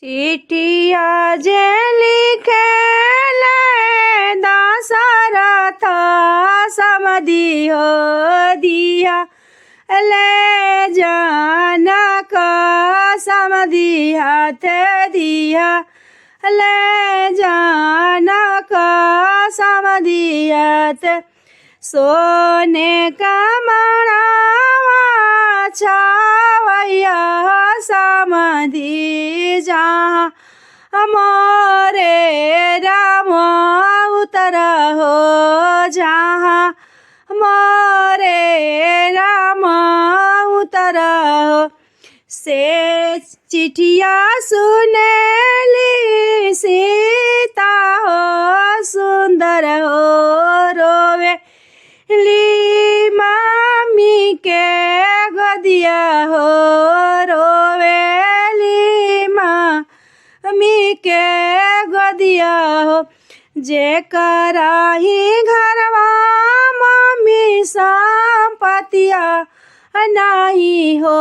चिट्ठिया जे लिखेले दशरथ समधि हो दिया ले जनक समधि हाथ दिया ले जनक समधि हाथ सोने का मड़ावा छावैया समधि जहाँ मोरे राम उतर हो जहाँ मोरे राम उतर हो से चिट्ठिया सुनेली सीता हो सुंदर हो रोवे ली मामी के गदिया हो रोवेली मामी के गदिया हो जे कराही घरवा मम्मी संपतिया नहीं हो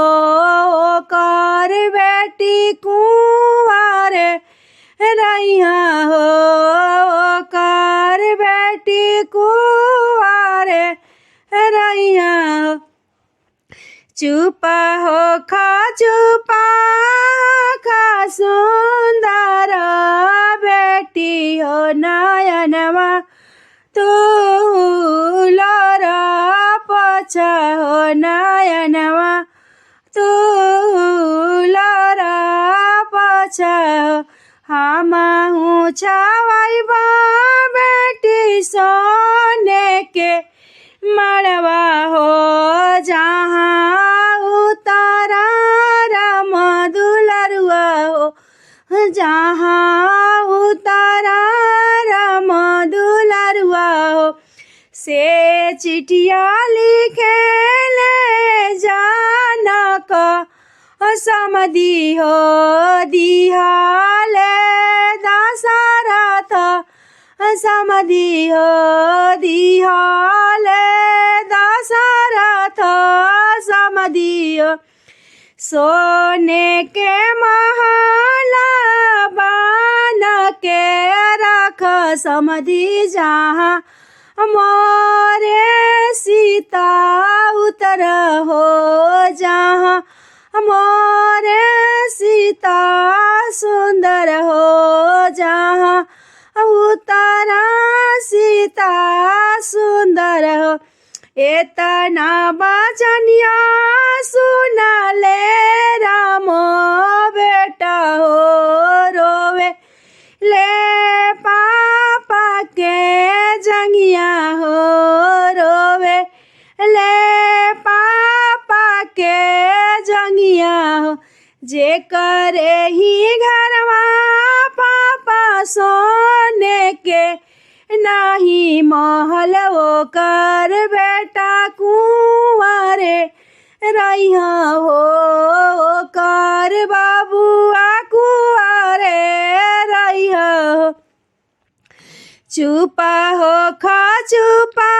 कर बेटी कुंवर रैया हो कर बेटी कुंवर रैया हो चुपा हो चुपा खा सुंदर बेटी हो नयनवा तू लरा पछा हो नयनवा तू लरा पछा हो हम छावाई बा बेटी सोने के मड़वा हो जहाँ उतारा राम दुलरुआ हो जहाँ उतारा राम दुलरुआ हो से चिट्ठिया लिखे ले जानक समधि हो दिया ले दशरथ समधि हो दिया ले दशरथ समधि हो सोने के महल बन के रख समधि जहाँ मोरे सीता उतर हो जहाँ मोरे सीता सुंदर हो जहाँ उतरा सीता सुंदर हो एतना बचनिया सुना ले राम बेटा हो रोवे ले पापा के जंगिया हो रोवे ले पापा के जंगिया हो जे करे ही घरवा पापा सोने के नाही महल वो कर बेटा कुंवारे रैया हो कर बाबुआ कुंवारे रैया हो चुपा हो चुपा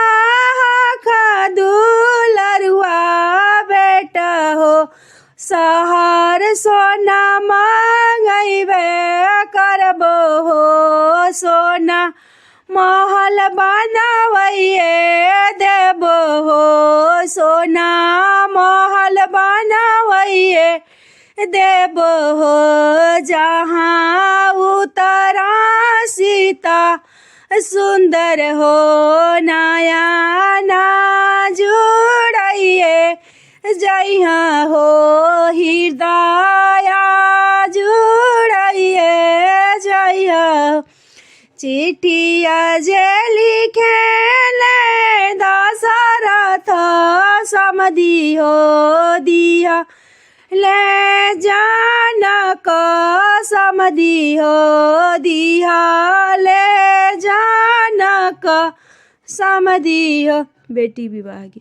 खा दुलरुआ बेटा हो सहर सोना मंगैबे करबो हो सोना महल बनावैये देबो हो सोना महल बनावैये देबो हो जहाँ उतरा सीता सुंदर हो नया ना जुड़ैये जइहा हो हृदय जुड़ैये जइहा चिट्ठिया जे लिखेले दशरथ समधि हो दिया ले जानक समधि हो दिया ले जानक समधि हो बेटी विवाह की